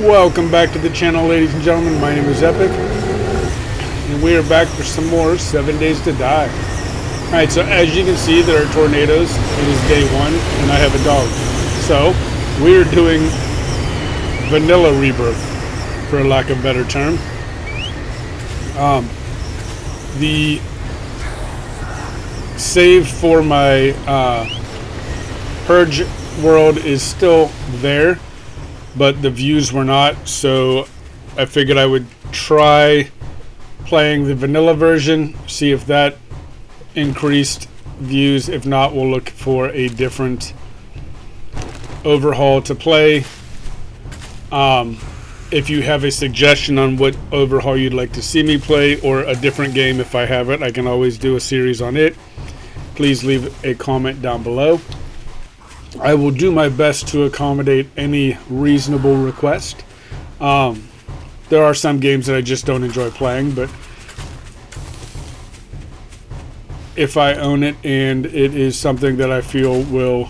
Welcome back to the channel, ladies and gentlemen. My name is Epic, and we are back for some more 7 Days to Die. Alright, so as you can see, there are tornadoes. It is day one, and I have a dog. So, we are doing vanilla rebirth, for lack of a better term. The save for my Purge world is still there, but the views were not, so I figured I would try playing the vanilla version, see if that increased views. If not, we'll look for a different overhaul to play. If you have a suggestion on what overhaul you'd like to see me play, or a different game if I have it, I can always do a series on it. Please leave a comment down below. I will do my best to accommodate any reasonable request. There are some games that I just don't enjoy playing, but if I own it and it is something that I feel will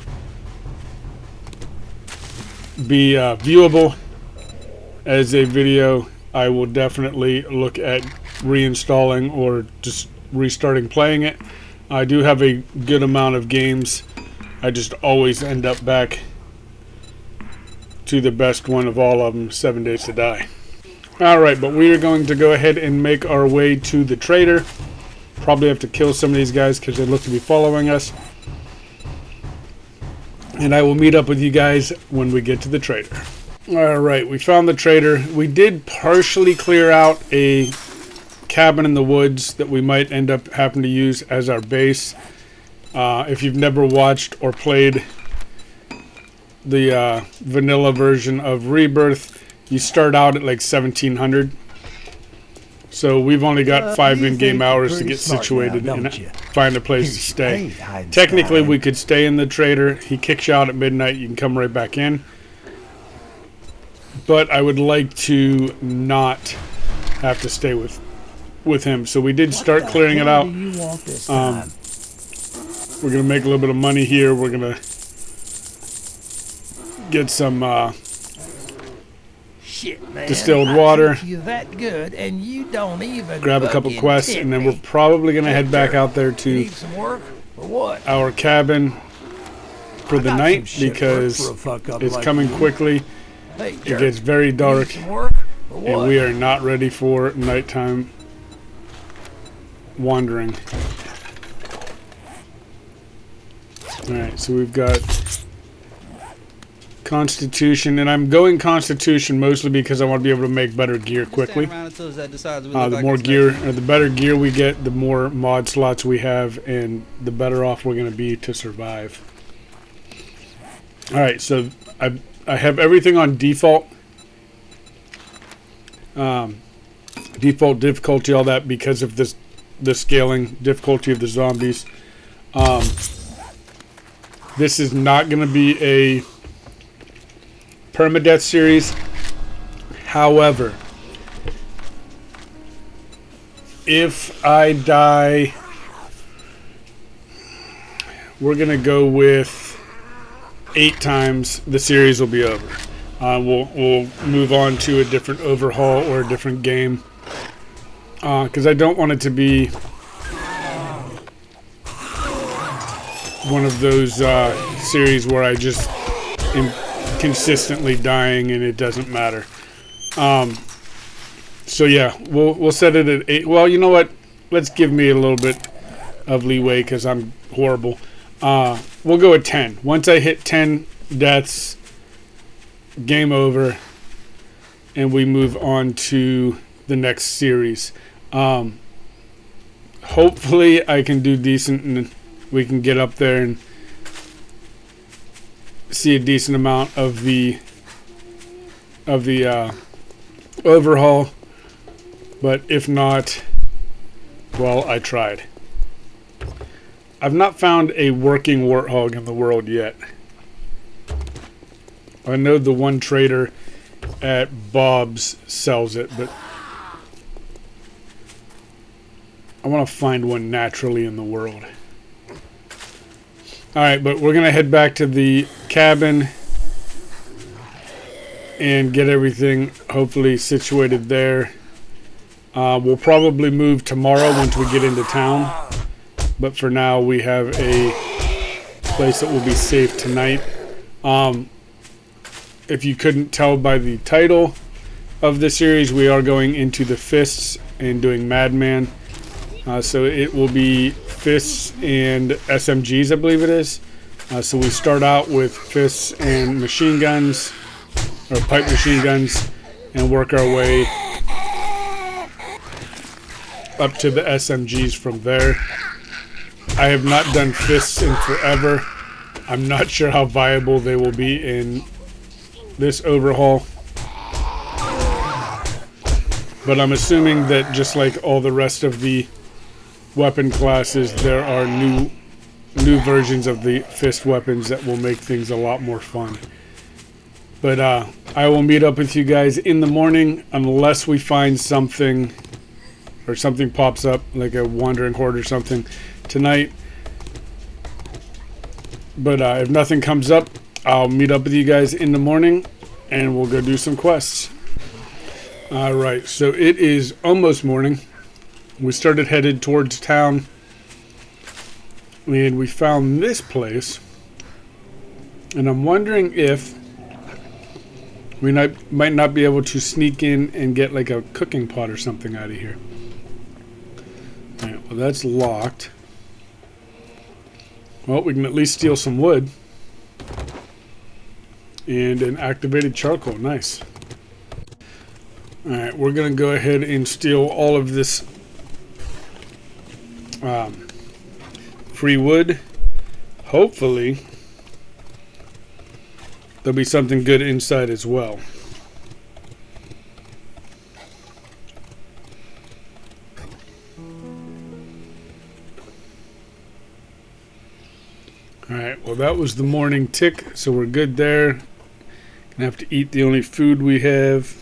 be viewable as a video, I will definitely look at reinstalling or just restarting playing it. I do have a good amount of games. I just always end up back to the best one of all of them, 7 Days to Die. Alright, but we are going to go ahead and make our way to the trader. Probably have to kill some of these guys because they look to be following us. And I will meet up with you guys when we get to the trader. Alright, we found the trader. We did partially clear out a cabin in the woods that we might end up having to use as our base. If you've never watched or played the vanilla version of Rebirth, you start out at like 1700. So we've only got 5 in-game hours to get situated and find a place to stay. Technically, we could stay in the trader. He kicks you out at midnight. You can come right back in. But I would like to not have to stay with him. So we did start clearing it out. We're going to make a little bit of money here. We're going to get some distilled water. That good, and you don't even grab a couple quests, and then we're probably going to head back out there to our cabin for the night because it's coming quickly. It gets very dark, and we are not ready for nighttime wandering. Alright, so we've got Constitution, and I'm going Constitution mostly because I want to be able to make better gear quickly. The more gear, or the better gear we get, the more mod slots we have, and the better off we're going to be to survive. Alright, so I have everything on default. Default difficulty, all that, because of the scaling difficulty of the zombies. This is not going to be a permadeath series. However, if I die, we're going to go with 8 times. The series will be over. We'll move on to a different overhaul or a different game. Because I don't want it to be one of those series where I just am consistently dying and it doesn't matter. So yeah, we'll set it at 8. Well, you know what? Let's give me a little bit of leeway because I'm horrible. We'll go at 10. Once I hit 10 deaths, game over, and we move on to the next series. Hopefully I can do decent and we can get up there and see a decent amount of the overhaul. But if not, well, I tried. I've not found a working warthog in the world yet. I know the one trader at Bob's sells it, but I want to find one naturally in the world. Alright, but we're going to head back to the cabin and get everything hopefully situated there. We'll probably move tomorrow once we get into town, but for now we have a place that will be safe tonight. If you couldn't tell by the title of the series, we are going into the fists and doing Madman. So it will be fists and SMGs, I believe it is. So we start out with fists and machine guns, or pipe machine guns, and work our way up to the SMGs from there. I have not done fists in forever. I'm not sure how viable they will be in this overhaul. But I'm assuming that just like all the rest of the weapon classes, there are new versions of the fist weapons that will make things a lot more fun. But I will meet up with you guys in the morning unless we find something or something pops up like a wandering horde or something tonight. But if nothing comes up, I'll meet up with you guys in the morning and we'll go do some quests. Alright, so it is almost morning. We started headed towards town and we found this place, and I'm wondering if we might not be able to sneak in and get like a cooking pot or something out of here. Alright, well that's locked. Well, we can at least steal some wood. And an activated charcoal, nice. Alright, we're going to go ahead and steal all of this free wood. Hopefully, there'll be something good inside as well. Alright, well that was the morning tick, so we're good there. Gonna have to eat the only food we have.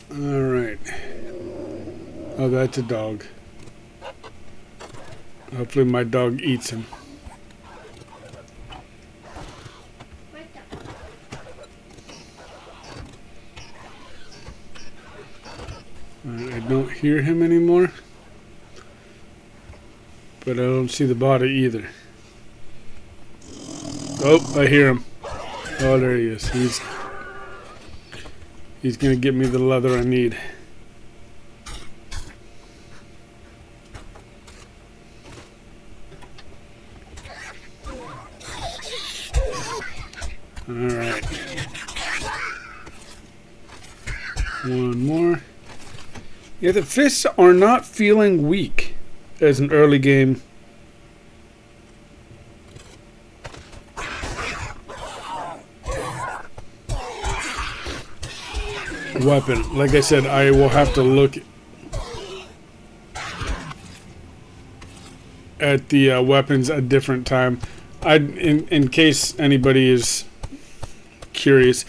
Alright. Oh, that's a dog. Hopefully my dog eats him. I don't hear him anymore. But I don't see the body either. Oh, I hear him. Oh, there he is. He's gonna get me the leather I need. Alright. One more. Yeah, the fists are not feeling weak as an early game. Weapon. Like I said, I will have to look at the weapons a different time. In case anybody is curious,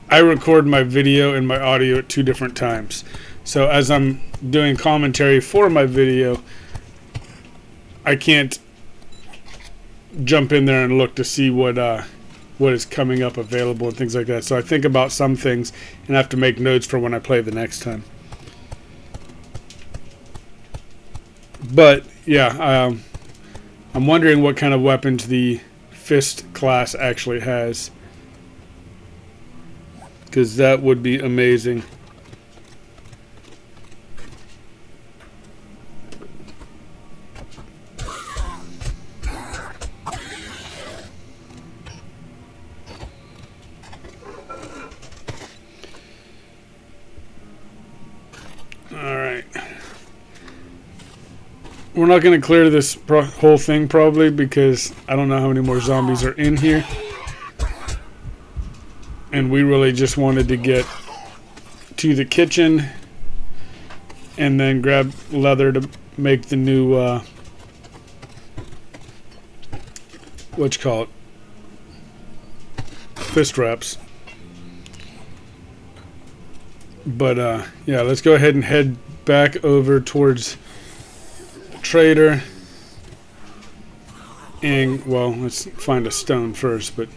I record my video and my audio at 2 different times. So as I'm doing commentary for my video, I can't jump in there and look to see what is coming up available and things like that. So I think about some things and have to make notes for when I play the next time. But yeah, I'm wondering what kind of weapons the fist class actually has, because that would be amazing. Alright. We're not going to clear this whole thing probably because I don't know how many more zombies are in here. And we really just wanted to get to the kitchen and then grab leather to make the new fist wraps. But yeah, let's go ahead and head back over towards the trader. And, well, let's find a stone first, but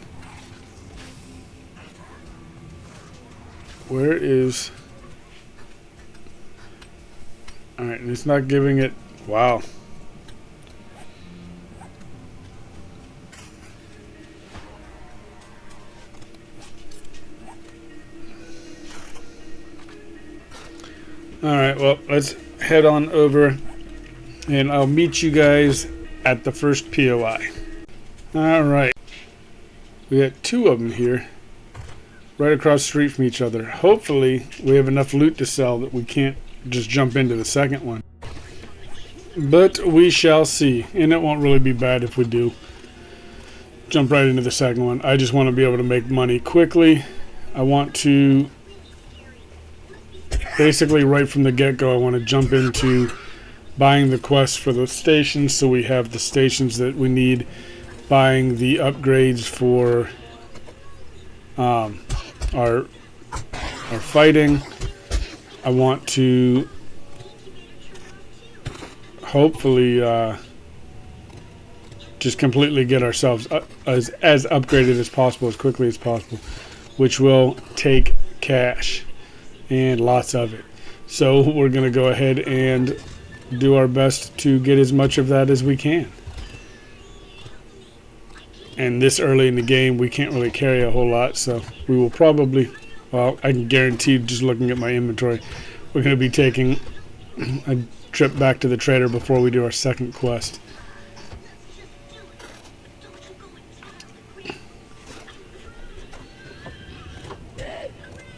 where is... Alright, and it's not giving it... Wow. Alright, well, let's head on over, and I'll meet you guys at the first POI. Alright. We got two of them here, right across the street from each other. Hopefully, we have enough loot to sell that we can't just jump into the second one. But we shall see, and it won't really be bad if we do jump right into the second one. I just want to be able to make money quickly. I want to... Basically, right from the get-go, I want to jump into buying the quests for the stations, so we have the stations that we need, buying the upgrades for our fighting. I want to hopefully just completely get ourselves as upgraded as possible, as quickly as possible, which will take cash. And lots of it. So we're going to go ahead and do our best to get as much of that as we can. And this early in the game, we can't really carry a whole lot, so we will probably, well, I can guarantee just looking at my inventory, we're going to be taking a trip back to the trader before we do our second quest.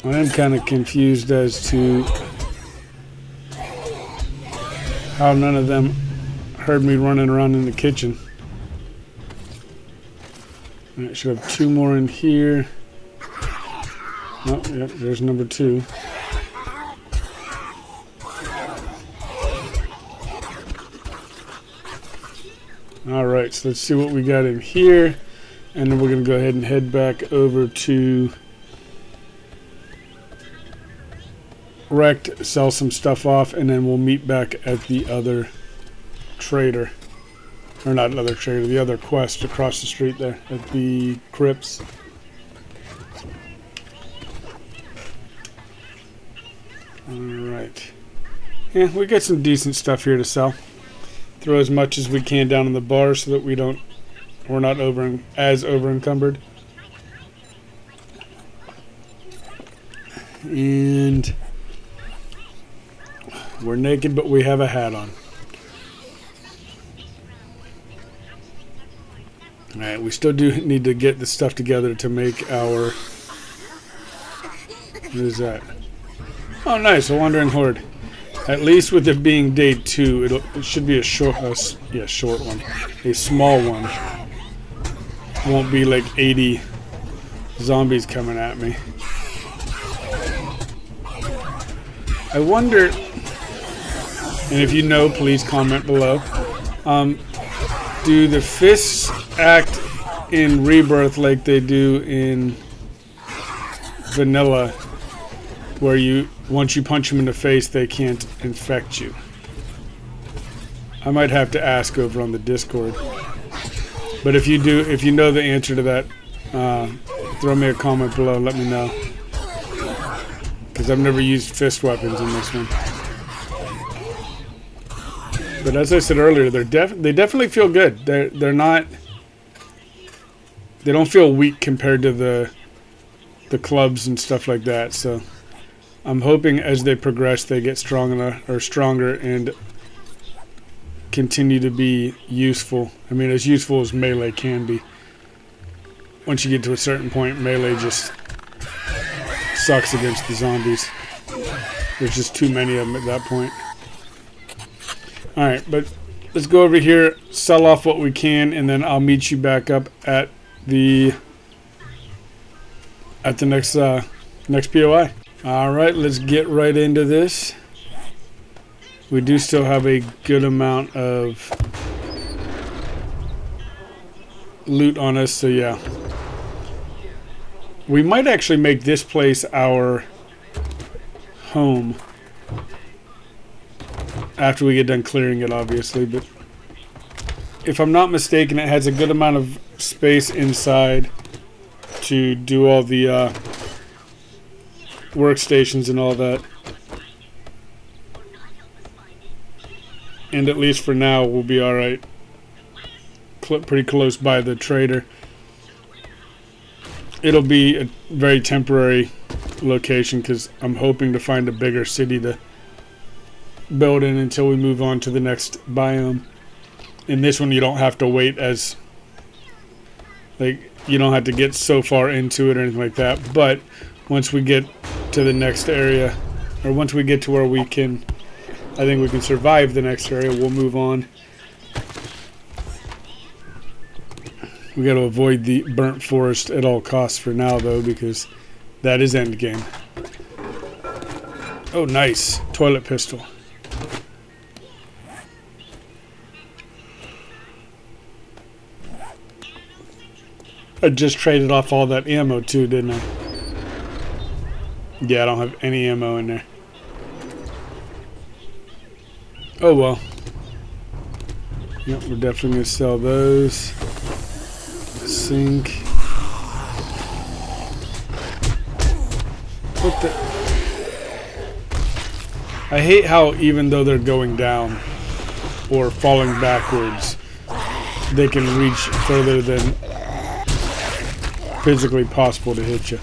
I am kind of confused as to how none of them heard me running around in the kitchen. I should have two more in here. Oh, yep, there's number two. Alright, so let's see what we got in here. And then we're going to go ahead and head back over to Wrecked, sell some stuff off, and then we'll meet back at the other trader. Or not another trader, the other quest across the street there at the crypts. Alright. Yeah, we got some decent stuff here to sell. Throw as much as we can down in the bar so that we're not as over encumbered. And we're naked, but we have a hat on. Alright, we still do need to get the stuff together to make our... What is that? Oh, nice, a Wandering Horde. At least with it being day 2, it should be a short one. A small one. Won't be like 80 zombies coming at me. I wonder... And if you know, please comment below. Do the fists act in Rebirth like they do in Vanilla, where once you punch them in the face, they can't infect you? I might have to ask over on the Discord. But if you do, if you know the answer to that, throw me a comment below. Let me know, because I've never used fist weapons in this one. But as I said earlier, they definitely feel good. They're not. They don't feel weak compared to the clubs and stuff like that. So I'm hoping as they progress, they get stronger and continue to be useful. I mean, as useful as melee can be. Once you get to a certain point, melee just sucks against the zombies. There's just too many of them at that point. Alright, but let's go over here, sell off what we can, and then I'll meet you back up at the next POI. Alright, let's get right into this. We do still have a good amount of loot on us, so yeah. We might actually make this place our home after we get done clearing it, obviously, but if I'm not mistaken, it has a good amount of space inside to do all the workstations and all that. And at least for now, we'll be alright. Pretty close by the trader. It'll be a very temporary location because I'm hoping to find a bigger city to build in until we move on to the next biome. In this one, you don't have to wait as, like, you don't have to get so far into it or anything like that. But once we get to the next area, or once we get to where we can, I think we can survive the next area, we'll move on. We got to avoid the burnt forest at all costs for now, though, because that is endgame. Oh, nice. Toilet pistol. I just traded off all that ammo, too, didn't I? Yeah, I don't have any ammo in there. Oh, well. Yep, we're definitely going to sell those. Sink. What the? I hate how even though they're going down or falling backwards, they can reach further than physically possible to hit you.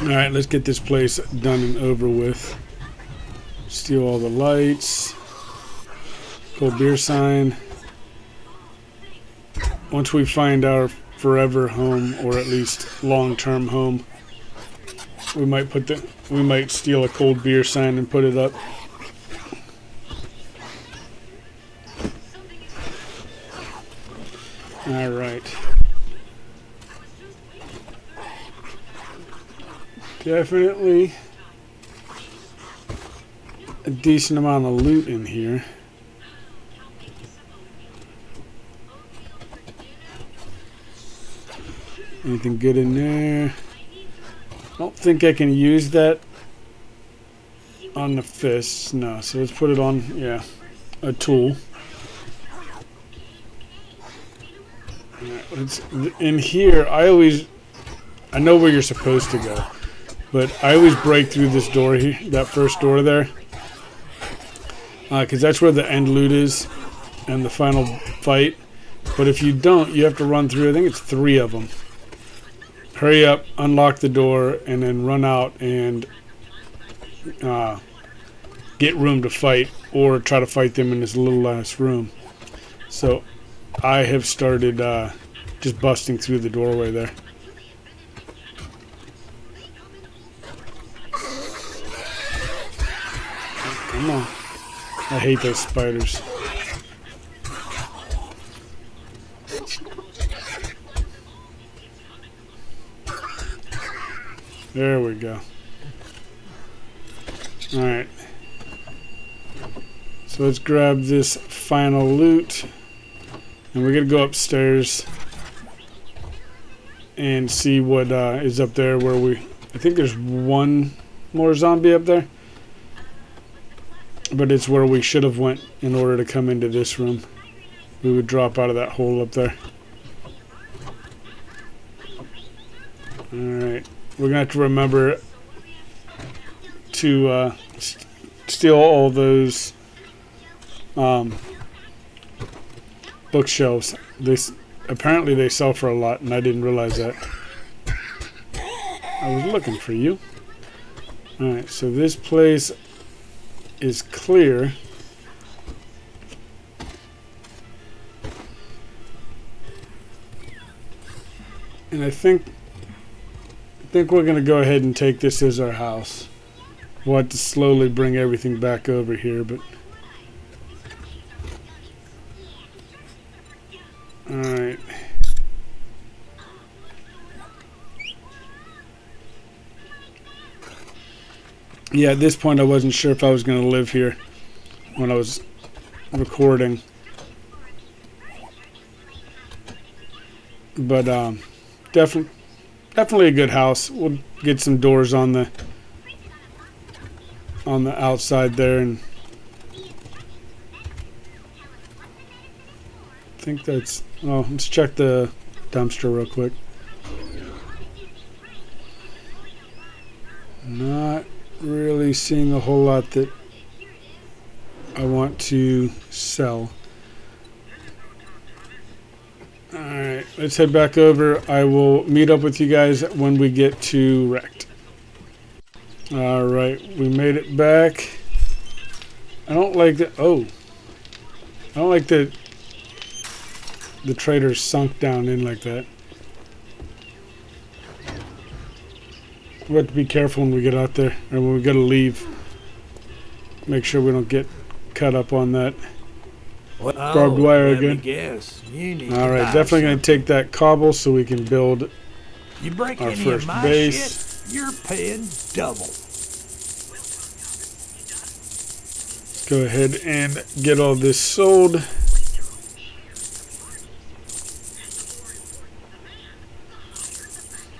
Alright, let's get this place done and over with. Steal all the lights. Cold beer sign. Once we find our forever home, or at least long-term home, we might steal a cold beer sign and put it up. All right. Definitely a decent amount of loot in here. Anything good in there? I don't think I can use that on the fists. No, so let's put it on, yeah, a tool. It's in here. I know where you're supposed to go, but I always break through this door here, that first door there, because that's where the end loot is and the final fight. But if you don't, you have to run through, I think it's 3 of them. Hurry up, unlock the door, and then run out and get room to fight, or try to fight them in this little ass room. So I have started just busting through the doorway there. Come on. I hate those spiders. There we go. Alright. So let's grab this final loot. And we're going to go upstairs and see what is up there where I think there's one more zombie up there. But it's where we should have went in order to come into this room. We would drop out of that hole up there. Alright. We're going to have to remember to steal all those bookshelves. Apparently they sell for a lot, and I didn't realize that. I was looking for you. Alright, so this place is clear. And I think we're going to go ahead and take this as our house. We'll have to slowly bring everything back over here, but alright. Yeah, at this point I wasn't sure if I was going to live here when I was recording. But definitely a good house. We'll get some doors on the outside there, and I think that's. Oh, let's check the dumpster real quick. Not really seeing a whole lot that I want to sell. Alright, let's head back over. I will meet up with you guys when we get to Wrecked. Alright, we made it back. I don't like that. Oh. I don't like that the trader sunk down in like that. We have to be careful when we get out there, or when we gotta leave. Make sure we don't get cut up on that barbed wire again. Alright, definitely going to take that cobble so we can build You break our any first of my base. shit, you're paying double. Let's go ahead and get all this sold.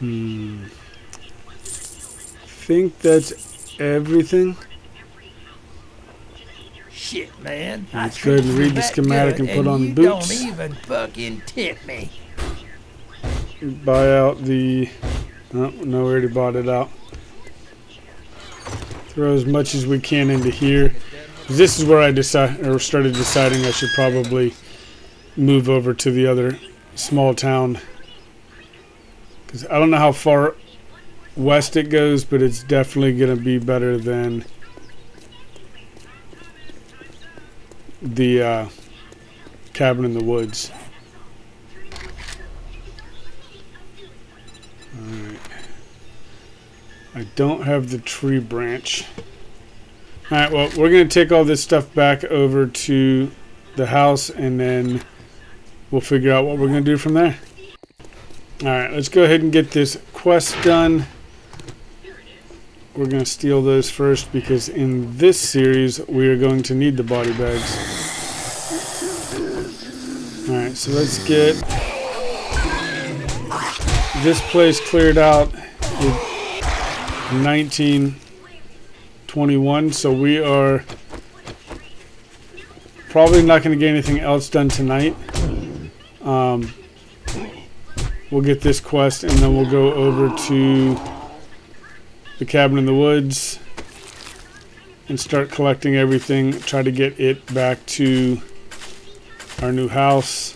I think that's everything. Shit, man. Let's go ahead and read the schematic and put on the boots. You don't even fucking tip me. Buy out the... Oh, no, we already bought it out. Throw as much as we can into here. This is where I started deciding I should probably move over to the other small town. Because I don't know how far west it goes, but it's definitely going to be better than the cabin in the woods. Alright. I don't have the tree branch. Alright, well, we're going to take all this stuff back over to the house, and then we'll figure out what we're going to do from there. Alright, let's go ahead and get this quest done. We're going to steal those first, because in this series we are going to need the body bags. Alright, so let's get this place cleared out with 1921, so we are probably not going to get anything else done tonight. We'll get this quest, and then we'll go over to the cabin in the woods and start collecting everything, try to get it back to our new house,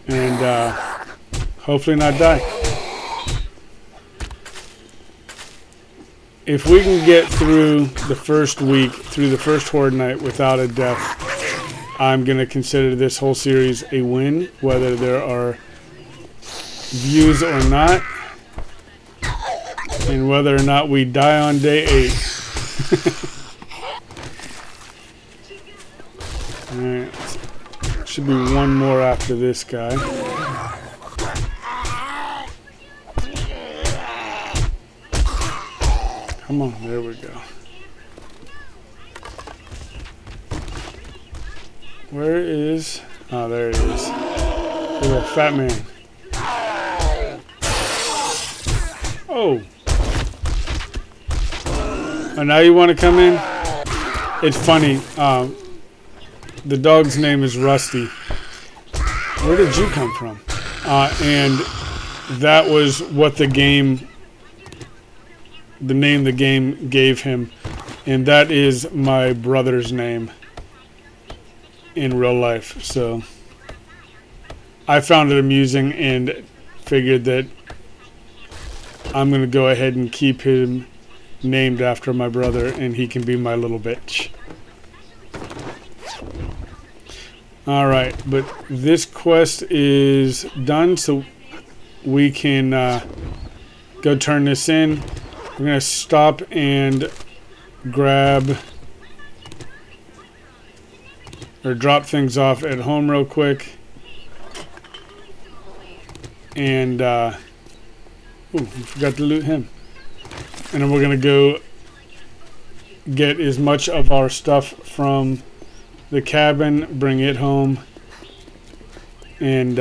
and hopefully not die. If we can get through the first week, through the first Horde night without a death, I'm going to consider this whole series a win, whether there are views or not, and whether or not we die on day 8. Alright, should be one more after this guy. Come on, there we go. Where is... Oh, there he is. Little fat man. Oh. Oh, now you want to come in? It's funny. The dog's name is Rusty. Where did you come from? And that was what the name the game gave him. And that is my brother's name in real life. So I found it amusing and figured that I'm going to go ahead and keep him named after my brother, and he can be my little bitch. Alright, but this quest is done, so we can go turn this in. We're going to stop and grab or drop things off at home real quick. And ooh, we forgot to loot him. And then we're going to go get as much of our stuff from the cabin, bring it home, and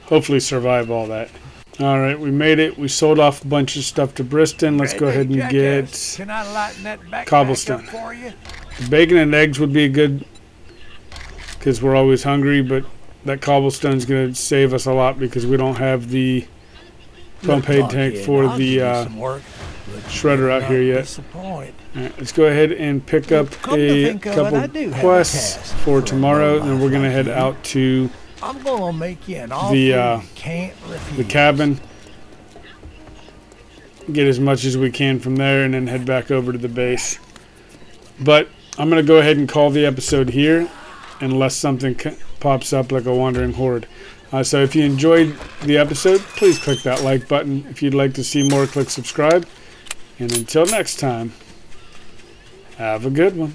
hopefully survive all that. All right, we made it. We sold off a bunch of stuff to Briston. Let's go ahead and Jackass, get Can I lighten that backpack cobblestone. up for you? Bacon and eggs would be good because we're always hungry, but that cobblestone's going to save us a lot because we don't have the propane Look, tank kid, for I'll give the you some work, but shredder you'll out not here yet. disappoint. All right, let's go ahead and pick up Come to a think of it, I do couple have a quests task for for a tomorrow, lowlife and we're going to like head you. out to I'm gonna make you an offer the you can't the refuse. cabin, get as much as we can from there, and then head back over to the base. But I'm going to go ahead and call the episode here unless something pops up like a wandering horde. So if you enjoyed the episode, please click that like button. If you'd like to see more, click subscribe. And until next time, have a good one.